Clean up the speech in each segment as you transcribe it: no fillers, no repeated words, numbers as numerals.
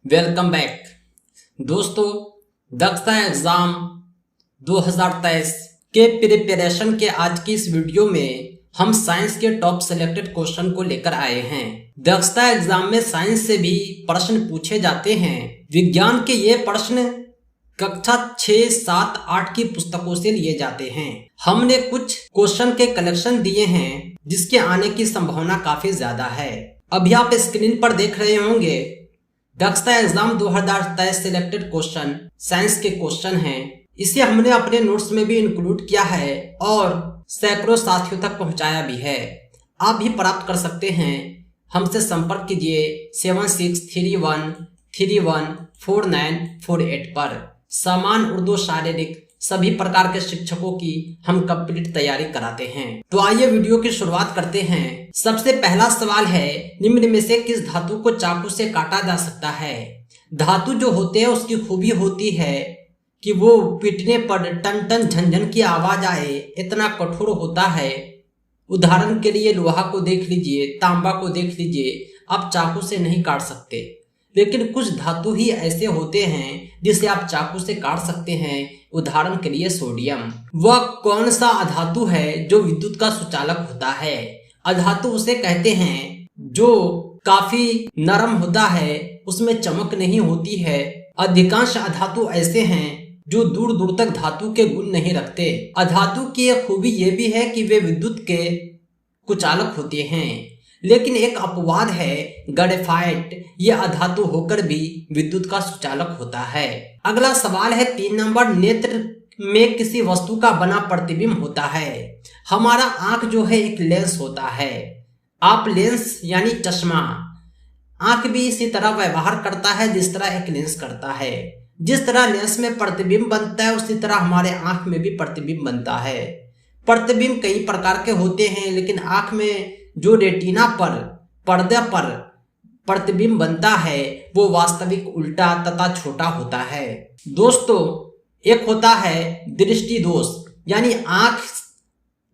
Welcome back दोस्तों। दक्षता exam 2023 के प्रिपरेशन के आज की इस वीडियो में हम साइंस के टॉप सेलेक्टेड क्वेश्चन को लेकर आए हैं। दक्षता एग्जाम में साइंस से भी प्रश्न पूछे जाते हैं। विज्ञान के ये प्रश्न कक्षा 6, 7, 8 की पुस्तकों से लिए जाते हैं। हमने कुछ क्वेश्चन के कलेक्शन दिए हैं जिसके आने की संभावना काफी ज्यादा है। अभी आप स्क्रीन पर देख रहे होंगे दक्षता एग्जाम 2023 सिलेक्टेड क्वेश्चन साइंस के क्वेश्चन हैं। इसे हमने अपने नोट्स में भी इंक्लूड किया है और सैकड़ों साथियों तक पहुंचाया भी है। आप भी प्राप्त कर सकते हैं। हमसे संपर्क कीजिए 7631314948 पर। समान उर्दू शारीरिक सभी प्रकार के शिक्षकों की हम कंप्लीट तैयारी कराते हैं। तो आइए वीडियो की शुरुआत करते हैं। सबसे पहला सवाल है, निम्न में से किस धातु को चाकू से काटा जा सकता है? धातु जो होते हैं उसकी खूबी होती है कि वो पीटने पर टन टन झनझन की आवाज आए, इतना कठोर होता है। उदाहरण के लिए लोहा को देख लीजिए, तांबा को देख लीजिए, आप चाकू से नहीं काट सकते। लेकिन कुछ धातु ही ऐसे होते हैं जिसे आप चाकू से काट सकते हैं। उदाहरण के लिए सोडियम। वह कौन सा अधातु है जो विद्युत का सुचालक होता है? अधातु उसे कहते हैं जो काफी नरम होता है, उसमें चमक नहीं होती है। अधिकांश अधातु ऐसे हैं जो दूर दूर तक धातु के गुण नहीं रखते। अधातु की एक खूबी ये भी है कि वे विद्युत के कुचालक होते हैं। लेकिन एक अपवाद है ग्रेफाइट, ये अधातु होकर भी विद्युत का सुचालक होता है। अगला सवाल है 3 नंबर, नेत्र में किसी वस्तु का बना प्रतिबिंब होता है। हमारा आंख जो है एक लेंस होता है। आप लेंस यानी चश्मा, आंख भी इसी तरह व्यवहार करता है जिस तरह एक लेंस करता है। जिस तरह लेंस में प्रतिबिंब बनता है उसी तरह हमारे आंख में भी प्रतिबिंब बनता है। प्रतिबिंब कई प्रकार के होते हैं, लेकिन आंख में जो रेटिना पर पर्दे पर प्रतिबिंब बनता है वो वास्तविक उल्टा तथा छोटा होता है। दोस्तों, एक होता है दृष्टि दोष, यानी आंख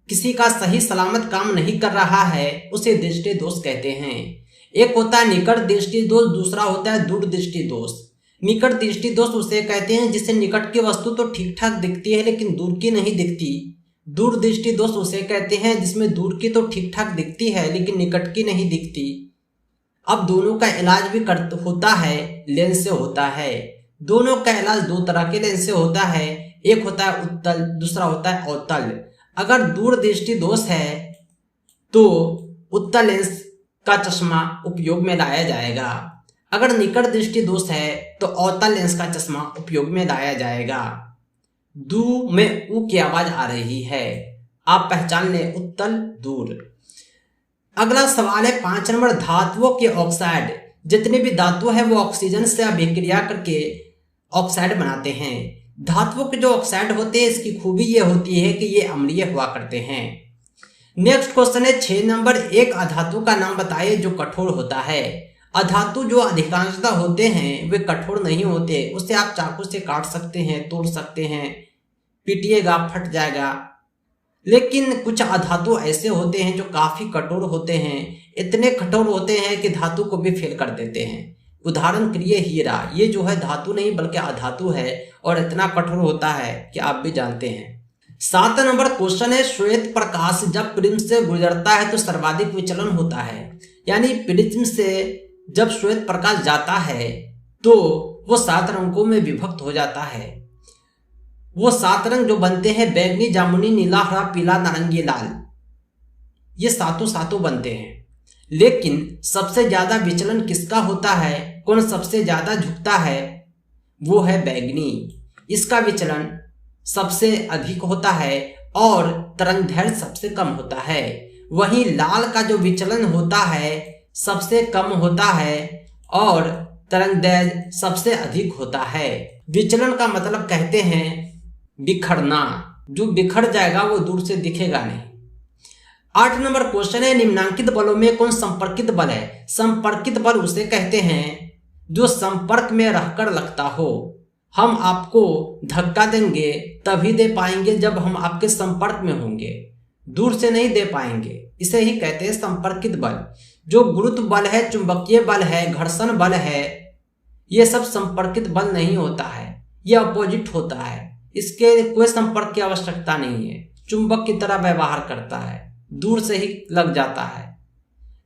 किसी का सही सलामत काम नहीं कर रहा है, उसे दृष्टि दोष कहते हैं। एक होता है निकट दृष्टि दोष, दूसरा होता है दूर दृष्टि दोष। निकट दृष्टि दोष उसे कहते हैं जिससे निकट की वस्तु तो ठीक ठाक दिखती है लेकिन दूर की नहीं दिखती। दूर दृष्टि दोष उसे कहते हैं जिसमें दूर की तो ठीक ठाक दिखती है लेकिन निकट की नहीं दिखती। अब दोनों का इलाज भी होता है, लेंस से होता है। दोनों का इलाज दो तरह के लेंस से होता है, एक होता है उत्तल, दूसरा होता है अवतल। अगर दूर दृष्टि दोष है तो उत्तल लेंस का चश्मा उपयोग में लाया जाएगा। अगर निकट दृष्टि दोष है तो अवतल लेंस का चश्मा उपयोग में लाया जाएगा। दू में ऊ की आवाज आ रही है, आप पहचान लें, उत्तल दूर। अगला सवाल है 5 नंबर, धातुओं के ऑक्साइड। जितने भी धातु है वो ऑक्सीजन से अभिक्रिया करके ऑक्साइड बनाते हैं। धातुओं के जो ऑक्साइड होते हैं इसकी खूबी ये होती है कि ये अम्लीय हुआ करते हैं। नेक्स्ट क्वेश्चन है 6 नंबर, एक अधातु का नाम बताइए जो कठोर होता है। अधातु जो अधिकांशतः होते हैं वे कठोर नहीं होते, उसे आप चाकू से काट सकते हैं, तोड़ सकते हैं, पीटिएगा फट जाएगा। लेकिन कुछ अधातु ऐसे होते हैं जो काफी कठोर होते हैं, इतने कठोर होते हैं कि धातु को भी फेल कर देते हैं। उदाहरण के लिए हीरा, ये जो है धातु नहीं बल्कि अधातु है और इतना कठोर होता है कि आप भी जानते हैं। 7 नंबर क्वेश्चन है, श्वेत प्रकाश जब प्रिज्म से गुजरता है तो सर्वाधिक विचलन होता है। यानी प्रिज्म से जब श्वेत प्रकाश जाता है तो वो 7 रंगों में विभक्त हो जाता है। वो 7 रंग जो बनते हैं, बैंगनी, जामुनी, नीला, हरा, पीला, नारंगी, लाल, ये सातों बनते हैं। लेकिन सबसे ज्यादा विचलन किसका होता है, कौन सबसे ज्यादा झुकता है, वो है बैंगनी। इसका विचलन सबसे अधिक होता है और तरंगदैर्घ्य सबसे कम होता है। वहीं लाल का जो विचलन होता है सबसे कम होता है और तरंगदैर्घ्य सबसे अधिक होता है। विचलन का मतलब कहते हैं बिखरना, जो बिखर जाएगा वो दूर से दिखेगा नहीं। 8 नंबर क्वेश्चन है, निम्नांकित बलों में कौन संपर्कित बल है? संपर्कित बल उसे कहते हैं जो संपर्क में रहकर लगता हो। हम आपको धक्का देंगे तभी दे पाएंगे जब हम आपके संपर्क में होंगे, दूर से नहीं दे पाएंगे। इसे ही कहते हैं संपर्कित बल। जो गुरुत्व बल है, चुंबकीय बल है, घर्षण बल है, ये सब संपर्कित बल नहीं होता है, ये अपोजिट होता है। इसके कोई संपर्क की आवश्यकता नहीं है, चुंबक की तरह व्यवहार करता है, दूर से ही लग जाता है।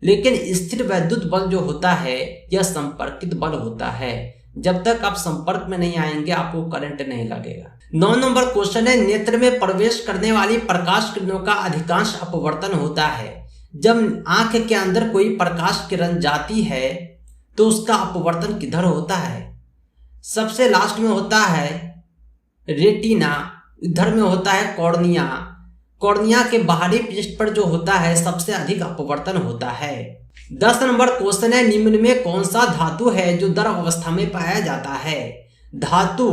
लेकिन स्थिर वैद्युत बल जो होता है यह संपर्कित बल होता है। जब तक आप संपर्क में नहीं आएंगे आपको करंट नहीं लगेगा। 9 नंबर क्वेश्चन है, नेत्र में प्रवेश करने वाली प्रकाश किरणों का अधिकांश अपवर्तन होता है। जब आंख के अंदर कोई प्रकाश किरण जाती है तो उसका अपवर्तन किधर होता है? सबसे लास्ट में होता है रेटिना, इधर में होता है कॉर्निया। कॉर्निया के बाहरी पृष्ठ पर जो होता है सबसे अधिक अपवर्तन होता है। 10 नंबर क्वेश्चन है, निम्न में कौन सा धातु है जो द्रव अवस्था में पाया जाता है? धातु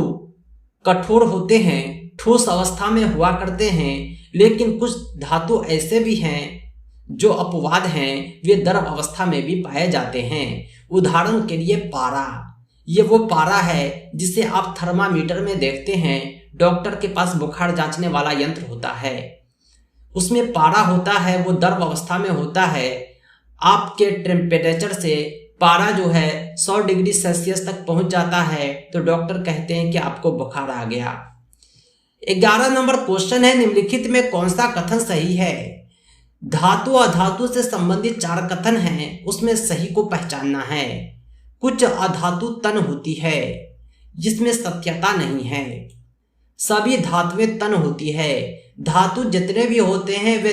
कठोर होते हैं, ठोस अवस्था में हुआ करते हैं, लेकिन कुछ धातु ऐसे भी हैं जो अपवाद हैं, वे द्रव अवस्था में भी पाए जाते हैं। उदाहरण के लिए पारा, ये वो पारा है जिसे आप थर्मामीटर में देखते हैं। डॉक्टर के पास बुखार जांचने वाला यंत्र होता है, उसमें पारा होता है, वो द्रव अवस्था में होता है। आपके टेम्परेचर से पारा जो है 100 डिग्री सेल्सियस तक पहुंच जाता है तो डॉक्टर कहते हैं कि आपको बुखार आ गया। 11 नंबर क्वेश्चन है, निम्नलिखित में कौन सा कथन सही है? धातु अधातु से संबंधित 4 कथन हैं, उसमें सही को पहचानना है। कुछ अधातु तन होती है जिसमें सत्यता नहीं है। सभी धातुएं तन होती है। धातु जितने भी होते हैं वे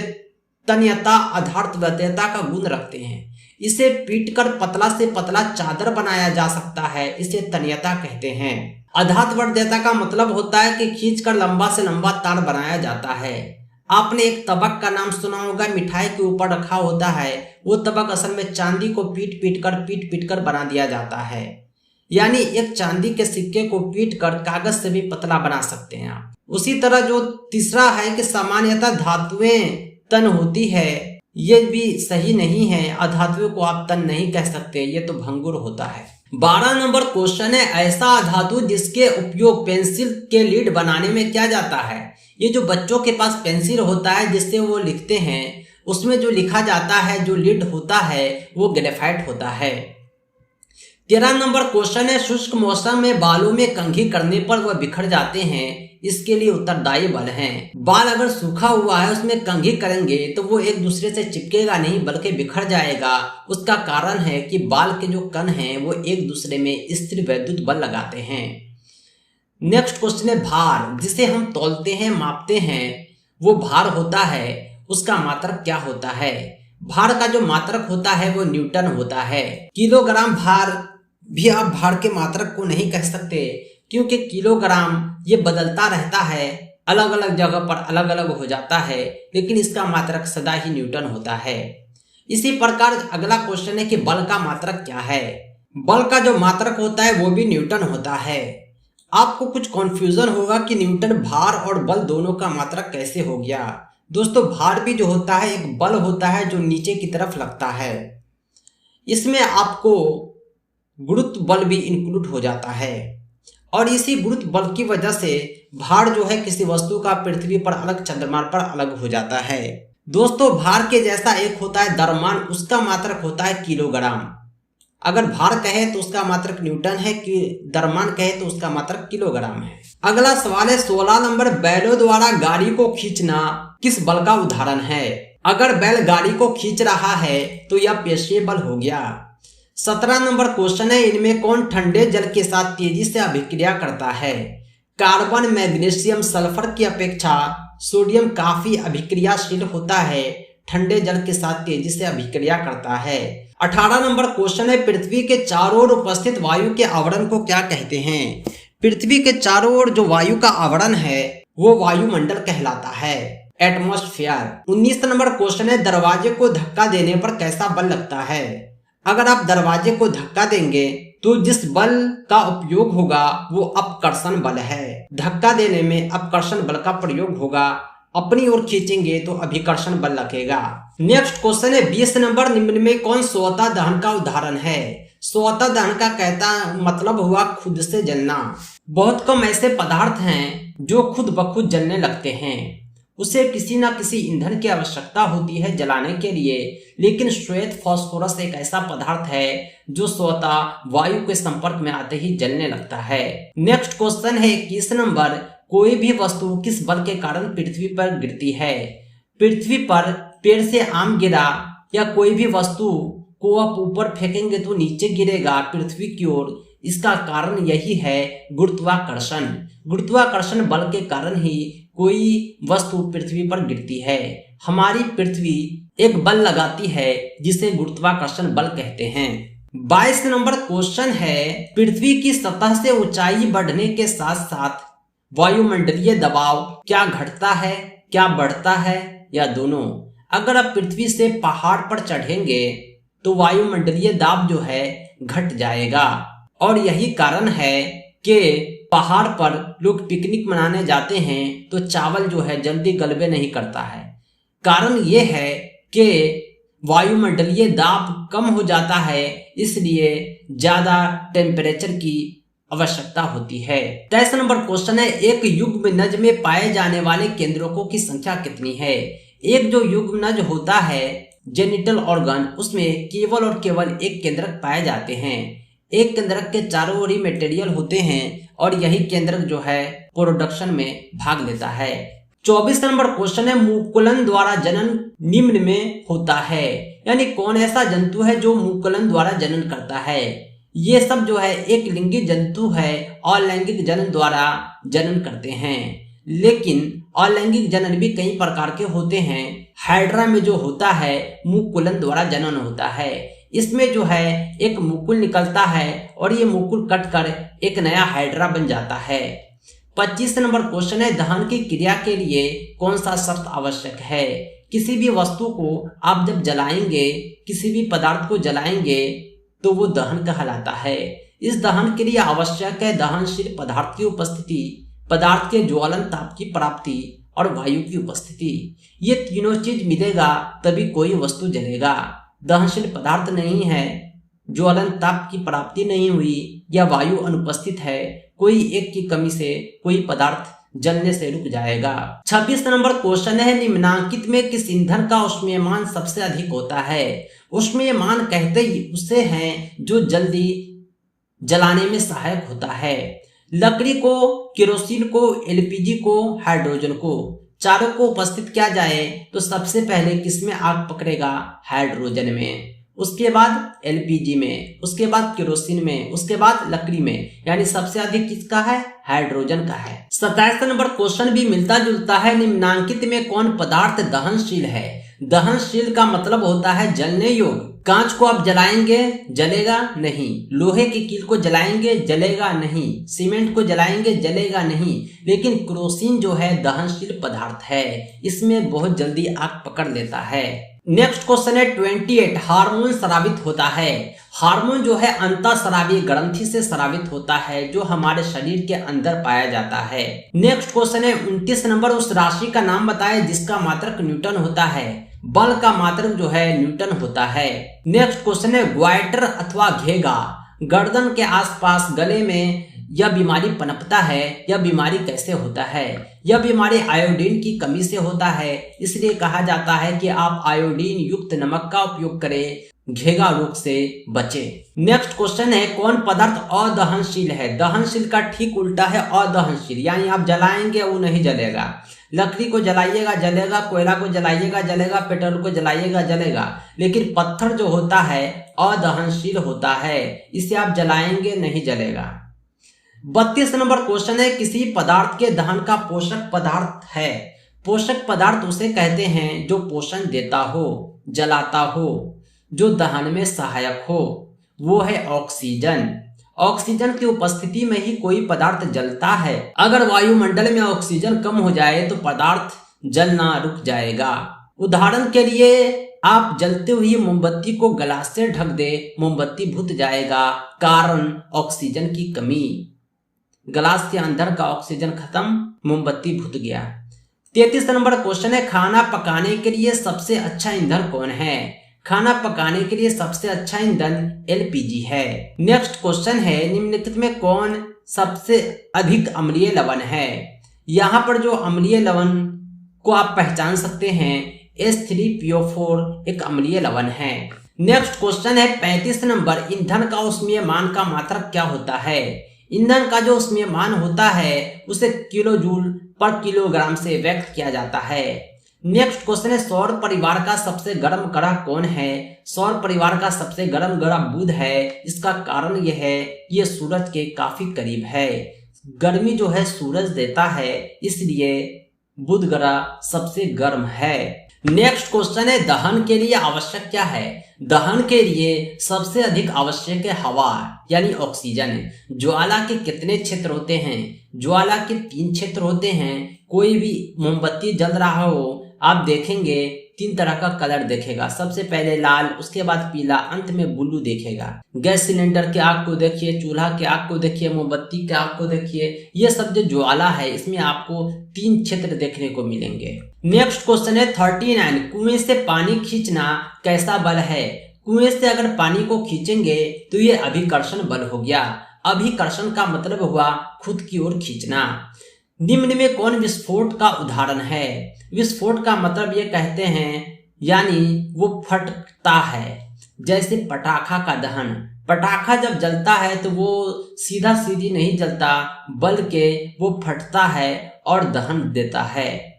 तन्यता अधार्तव्यता का गुण रखते हैं। इसे पीटकर पतला से पतला चादर बनाया जा सकता है, इसे तन्यता कहते हैं। अधार्तव्यता का मतलब होता है कि खींचकर लंबा से लंबा तार बनाया जाता है। आपने एक तबक का नाम सुना होगा, मिठाई के ऊपर रखा होता है। वो तबक असल में चांदी को पीट पीट कर बना दिया जाता है। यानी एक चांदी के सिक्के को पीट कर कागज से भी पतला बना सकते हैं आप। उसी तरह जो तीसरा है कि सामान्यतः धातुएं तन होती है, ये भी सही नहीं है। अधातुओं को आप तन नहीं कह सकते, ये तो भंगुर होता है। 12 नंबर क्वेश्चन है, ऐसा धातु जिसके उपयोग पेंसिल के लीड बनाने में किया जाता है। ये जो बच्चों के पास पेंसिल होता है जिससे वो लिखते हैं, उसमें जो लिखा जाता है, जो लीड होता है, वो ग्रेफाइट होता है। 13 नंबर क्वेश्चन है, शुष्क मौसम में बालों में कंघी करने पर वह बिखर जाते हैं, इसके लिए उत्तरदायी बल हैं। बाल अगर सूखा हुआ है उसमें कंघी करेंगे तो वो एक दूसरे से चिपकेगा नहीं बल्कि बिखर जाएगा। उसका कारण है कि बाल के जो कण हैं वो एक दूसरे में स्थिर वैद्युत बल लगाते हैं। नेक्स्ट क्वेश्चन है, भार जिसे हम तौलते हैं, मापते हैं, वो भार होता है, उसका मात्रक क्या होता है? भार का जो मात्रक होता है वो न्यूटन होता है। किलोग्राम भार भी आप भार के मात्रक को नहीं कह सकते, क्योंकि किलोग्राम ये बदलता रहता है, अलग अलग जगह पर अलग अलग हो जाता है, लेकिन इसका मात्रक सदा ही न्यूटन होता है। इसी प्रकार अगला क्वेश्चन है कि बल का मात्रक क्या है? बल का जो मात्रक होता है वो भी न्यूटन होता है। आपको कुछ कॉन्फ्यूजन होगा कि न्यूटन भार और बल दोनों का मात्रक कैसे हो गया। दोस्तों, भार भी जो होता है एक बल होता है जो नीचे की तरफ लगता है। इसमें आपको गुरुत्व बल भी इंक्लूड हो जाता है, और इसी गुरुत्व बल की वजह से भार जो है किसी वस्तु का पृथ्वी पर अलग, चंद्रमा पर अलग हो जाता है। दोस्तों, भार के जैसा एक होता है द्रव्यमान, उसका मात्रक होता है किलोग्राम। अगर भार कहे तो उसका मात्रक न्यूटन है, कि द्रव्यमान कहे तो उसका मात्रक किलोग्राम है। अगला सवाल है 16 नंबर, बैलों द्वारा गाड़ी को खींचना किस बल का उदाहरण है? अगर बैल गाड़ी को खींच रहा है तो यह पेशीय बल हो गया। 17 नंबर क्वेश्चन है, इनमें कौन ठंडे जल के साथ तेजी से अभिक्रिया करता है? कार्बन, मैग्नीशियम, सल्फर की अपेक्षा सोडियम काफी अभिक्रियाशील होता है, ठंडे जल के साथ तेजी से अभिक्रिया करता है। 18 नंबर क्वेश्चन है, पृथ्वी के चारों ओर उपस्थित वायु के आवरण को क्या कहते हैं? पृथ्वी के चारों ओर जो वायु का आवरण है वो वायुमंडल कहलाता है, एटमॉस्फेयर। 19 नंबर क्वेश्चन है, दरवाजे को धक्का देने पर कैसा बल लगता है? अगर आप दरवाजे को धक्का देंगे तो जिस बल का उपयोग होगा वो अपकर्षण बल है। धक्का देने में अपकर्षण बल का प्रयोग होगा, अपनी ओर खींचेंगे तो अभिकर्षण बल लगेगा। नेक्स्ट क्वेश्चन है 20 नंबर, निम्न में कौन स्वतः दहन का उदाहरण है? स्वतः दहन का कहता मतलब हुआ खुद से जलना। बहुत कम ऐसे पदार्थ हैं जो खुद ब खुद जलने लगते हैं, उसे किसी न किसी ईंधन की आवश्यकता होती है जलाने के लिए, लेकिन श्वेत फास्फोरस एक ऐसा पदार्थ है जो स्वतः वायु के संपर्क में आते ही जलने लगता है। नेक्स्ट क्वेश्चन है 21 नंबर, कोई भी वस्तु किस बल के कारण पृथ्वी पर गिरती है? पृथ्वी पर पेड़ से आम गिरा या कोई भी वस्तु को आप ऊपर फेंकेंगे तो नीचे गिरेगा पृथ्वी की ओर, इसका कारण यही है गुरुत्वाकर्षण। गुरुत्वाकर्षण बल के कारण ही कोई वस्तु पृथ्वी पर गिरती है। हमारी पृथ्वी एक बल लगाती है जिसे गुरुत्वाकर्षण बल कहते हैं। 22 नंबर क्वेश्चन है, पृथ्वी की सतह से ऊंचाई बढ़ने के साथ साथ वायुमंडलीय दबाव क्या घटता है, क्या बढ़ता है या दोनों? अगर आप पृथ्वी से पहाड़ पर चढ़ेंगे तो वायुमंडलीय दाब जो है घट जाएगा, और यही कारण है कि पहाड़ पर लोग पिकनिक मनाने जाते हैं तो चावल जो है जल्दी गलबे नहीं करता है। कारण ये है कि वायुमंडलीय दाब कम हो जाता है, इसलिए ज्यादा टेम्परेचर की आवश्यकता होती है। 23 नंबर क्वेश्चन है, एक युग्मनज में पाए जाने वाले केंद्रकों की संख्या कितनी है? एक जो युग्मनज होता है जेनिटल ऑर्गन, उसमें केवल और केवल एक केंद्रक पाए जाते हैं। एक केंद्रक के चारों ओर ही मटेरियल होते हैं और यही केंद्रक जो है प्रोडक्शन में भाग लेता है। 24 नंबर क्वेश्चन है, मुकुलन द्वारा जनन निम्न में होता है, यानी कौन ऐसा जंतु है जो मुकुलन द्वारा जनन करता है? ये सब जो है एक लिंगी जंतु है, अलैंगिक जनन द्वारा जनन करते हैं। लेकिन अलैंगिक जनन भी कई प्रकार के होते हैं। हाइड्रा में जो होता है मुकुलन द्वारा जनन होता है। इसमें जो है एक मुकुल निकलता है और ये मुकुल कटकर एक नया हाइड्रा बन जाता है। 25 नंबर क्वेश्चन है, दहन की क्रिया के लिए कौन सा शर्त आवश्यक है? किसी भी वस्तु को आप जब जलाएंगे, किसी भी पदार्थ को जलाएंगे तो वो दहन कहलाता है। इस दहन के लिए आवश्यक है दहनशील पदार्थ की उपस्थिति, पदार्थ के ज्वलन ताप की प्राप्ति और वायु की उपस्थिति। ये तीनों चीज मिलेगा तभी कोई वस्तु जलेगा। दहनशील पदार्थ नहीं है, ज्वलन ताप की प्राप्ति नहीं हुई या वायु अनुपस्थित है, कोई एक की कमी से कोई पदार्थ जलने से रुक जाएगा। 26 नंबर क्वेश्चन है, निम्नांकित में किस ईंधन का ऊष्मीयमान सबसे अधिक होता है? ऊष्मीयमान कहते ही उसे हैं जो जल्दी जलाने में सहायक होता है। लकड़ी को, केरोसिन को, एलपीजी को, हाइड्रोजन को, चारों को उपस्थित किया जाए तो सबसे पहले किसमें आग पकड़ेगा? हाइड्रोजन में, उसके बाद एलपीजी में, उसके बाद केरोसिन में, उसके बाद लकड़ी में, यानी सबसे अधिक किसका है? हाइड्रोजन का है। 27 नंबर क्वेश्चन भी मिलता जुलता है, निम्नांकित में कौन पदार्थ दहनशील है? दहनशील का मतलब होता है जलने योग्य। कांच को आप जलाएंगे जलेगा नहीं, लोहे की कील को जलाएंगे जलेगा नहीं, सीमेंट को जलाएंगे जलेगा नहीं, लेकिन केरोसिन जो है दहनशील पदार्थ है, इसमें बहुत जल्दी आग पकड़ लेता है। नेक्स्ट क्वेश्चन है 28, हार्मोन स्रावित होता है। हार्मोन जो है अंतःस्रावी ग्रंथि से स्रावित होता है जो हमारे शरीर के अंदर पाया जाता है। नेक्स्ट क्वेश्चन है 29 नंबर, उस राशि का नाम बताएं जिसका मात्रक न्यूटन होता है। बल का मात्रक जो है न्यूटन होता है। नेक्स्ट क्वेश्चन है ग्वाइटर अथवा घेगा, गर्दन के आसपास गले में यह बीमारी पनपता है, यह बीमारी कैसे होता है? यह बीमारी आयोडीन की कमी से होता है, इसलिए कहा जाता है कि आप आयोडीन युक्त नमक का उपयोग करें, घेगा रोग से बचे। नेक्स्ट क्वेश्चन है कौन पदार्थ अदहनशील है? दहनशील का ठीक उल्टा है अदहनशील, यानी आप जलाएंगे वो नहीं जलेगा। लकड़ी को जलाइएगा जलेगा, कोयला को जलाइएगा जलेगा, पेट्रोल को जलाइएगा जलेगा, लेकिन पत्थर जो होता है अदहनशील होता है, इसे आप जलाएंगे नहीं जलेगा। 32 नंबर क्वेश्चन है किसी पदार्थ के दहन का पोषक पदार्थ है। पोषक पदार्थ उसे कहते हैं जो पोषण देता हो, जलाता हो, जो दहन में सहायक हो, वो है ऑक्सीजन। ऑक्सीजन की उपस्थिति में ही कोई पदार्थ जलता है। अगर वायुमंडल में ऑक्सीजन कम हो जाए तो पदार्थ जलना रुक जाएगा। उदाहरण के लिए आप जलते हुई मोमबत्ती को गिलास से ढक दे, मोमबत्ती बुझ जाएगा, कारण ऑक्सीजन की कमी। गिलास के अंदर का ऑक्सीजन खत्म, मोमबत्ती बुझ गया। 33 नंबर क्वेश्चन है खाना पकाने के लिए सबसे अच्छा ईंधन कौन है? खाना पकाने के लिए सबसे अच्छा ईंधन एलपीजी है। नेक्स्ट क्वेश्चन है निम्नलिखित में कौन सबसे अधिक अम्लीय लवण है? यहाँ पर जो अम्लीय लवण को आप पहचान सकते हैं, H3PO4 एक अम्लीय लवण है। नेक्स्ट क्वेश्चन है 35 नंबर, ईंधन का ऊष्मीय मान का मात्रक क्या होता है? ईंधन का जो ऊष्मीय मान होता है उसे किलोजूल पर किलोग्राम से व्यक्त किया जाता है। नेक्स्ट क्वेश्चन है सौर परिवार का सबसे गर्म ग्रह कौन है? सौर परिवार का सबसे गर्म ग्रह बुध है। इसका कारण यह है कि यह सूरज के काफी करीब है। गर्मी जो है सूरज देता है, इसलिए बुध ग्रह सबसे गर्म है। नेक्स्ट क्वेश्चन है दहन के लिए आवश्यक क्या है? दहन के लिए सबसे अधिक आवश्यक है हवा यानी ऑक्सीजन। ज्वाला के कितने क्षेत्र होते हैं? ज्वाला के 3 क्षेत्र होते हैं। कोई भी मोमबत्ती जल रहा हो, आप देखेंगे 3 तरह का कलर देखेगा। सबसे पहले लाल, उसके बाद पीला, अंत में ब्लू देखेगा। गैस सिलेंडर के आग को देखिए, चूल्हा के आग को देखिए, मोमबत्ती के आग को देखिए। ये सब जो ज्वाला है इसमें आपको 3 क्षेत्र देखने को मिलेंगे। नेक्स्ट क्वेश्चन है 39, कुएं से पानी खींचना कैसा बल है? कुएं से अगर पानी को खींचेंगे तो ये अभिकर्षण बल हो गया। अभिकर्षण का मतलब हुआ खुद की ओर खींचना। निम्न में कौन विस्फोट का उदाहरण है? विस्फोट का मतलब ये कहते हैं यानी वो फटता है। जैसे पटाखा का दहन, पटाखा जब जलता है तो वो सीधा सीधी नहीं जलता, बल्कि वो फटता है और दहन देता है।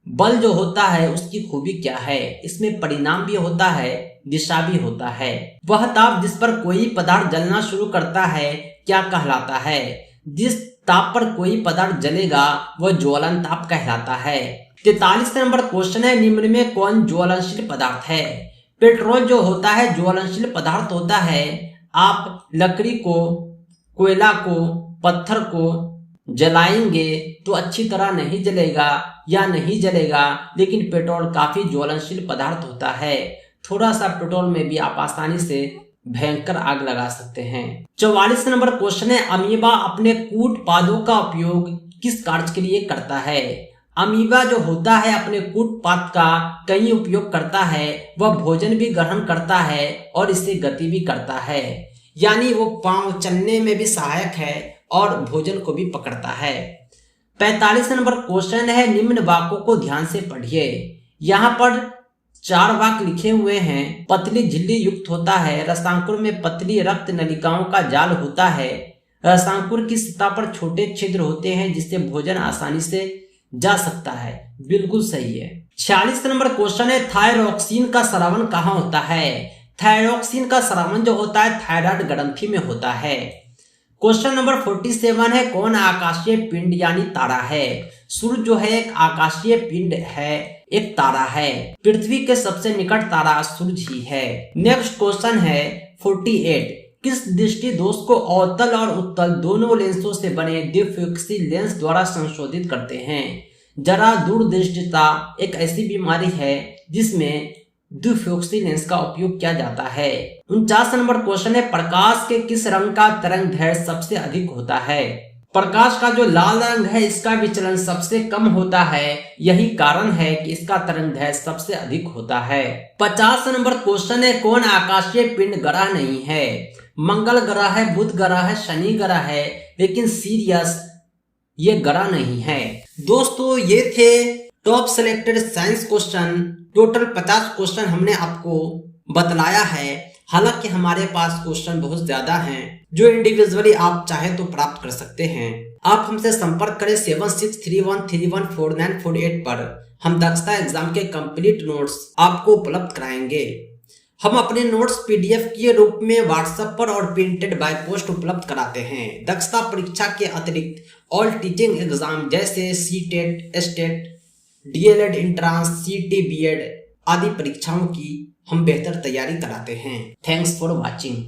बल जो होता है उसकी खूबी क्या है? इसमें परिणाम भी होता है, दिशा भी होता है। वह ताप जिस पर कोई पदार्थ जलना शुरू करता है क्या कहलाता है? जिस ताप पर कोई पदार्थ जलेगा वह ज्वलन ताप कहलाता है। 43 नंबर क्वेश्चन है निम्न में कौन ज्वलनशील पदार्थ है? पेट्रोल जो होता है ज्वलनशील पदार्थ होता है। आप लकड़ी को, कोयला को, पत्थर को जलाएंगे तो अच्छी तरह नहीं जलेगा या नहीं जलेगा, लेकिन पेट्रोल काफी ज्वलनशील पदार्थ होता है। थोड़ा सा पेट्रोल में भी आप आसानी से भयंकर आग लगा सकते हैं। 44 नंबर क्वेश्चन है अमीबा अपने कूट पादों का उपयोग किस कार्य के लिए करता है? अमीबा जो होता है अपने कूट पाद का कई उपयोग करता है। वह भोजन भी ग्रहण करता है और इससे गति भी करता है, यानी वो पांव चलने में भी सहायक है और भोजन को भी पकड़ता है। 45 नंबर क्वेश्चन है निम्न वाक्यों को ध्यान से पढ़िए। यहाँ पर 4 वाक्य लिखे हुए हैं। पतली झिल्ली युक्त होता है। रसांकुर में पतली रक्त नलिकाओं का जाल होता है। रसांकुर की सतह पर छोटे छिद्र होते हैं जिससे भोजन आसानी से जा सकता है। बिल्कुल सही है। 46 नंबर क्वेश्चन है थायरॉक्सिन का स्रावन कहाँ होता है? थायरॉक्सिन का स्रावन जो होता है थायराइड ग्रंथि में होता है। क्वेश्चन नंबर 47 है कौन आकाशीय पिंड यानी तारा है? सूर्य जो है एक आकाशीय पिंड है, एक तारा है। पृथ्वी के सबसे निकट तारा सूर्य ही है। नेक्स्ट क्वेश्चन है 48, किस दृष्टि दोष को अवतल और उत्तल दोनों लेंसों से बने द्विफोकसी लेंस द्वारा संशोधित करते हैं? जरा दूरदृष्टिता एक ऐसी बीमारी है जिसमें द्विफोकसी लेंस का उपयोग किया जाता है। 49 नंबर क्वेश्चन है प्रकाश के किस रंग का तरंग दैर्घ्य सबसे अधिक होता है? प्रकाश का जो लाल रंग है इसका विचलन सबसे कम होता है। यही कारण है कि इसका तरंग दैर्घ्य सबसे अधिक होता है। 50 नंबर क्वेश्चन है कौन आकाशीय पिंड ग्रह नहीं है? मंगल ग्रह है, बुध ग्रह है, शनि ग्रह है, लेकिन सीरियस ये ग्रह नहीं है। दोस्तों ये थे top selected science question. Total 50 question हमने आपको बतलाया है। हालांकि हमारे पास क्वेश्चन बहुत ज्यादा हैं जो इंडिविजुअली आप चाहे तो प्राप्त कर सकते हैं। आप हमसे संपर्क करें 7631314948 पर। हम दक्षता एग्जाम के कंप्लीट नोट्स आपको उपलब्ध कराएंगे। हम अपने नोट्स PDF के रूप में व्हाट्सएप पर और प्रिंटेड बाय पोस्ट उपलब्ध कराते हैं। दक्षता परीक्षा के अतिरिक्त ऑल टीचिंग एग्जाम जैसे CTET, STET, DLED entrance, CT, BEd आदि परीक्षाओं की हम बेहतर तैयारी कराते हैं। Thanks for watching.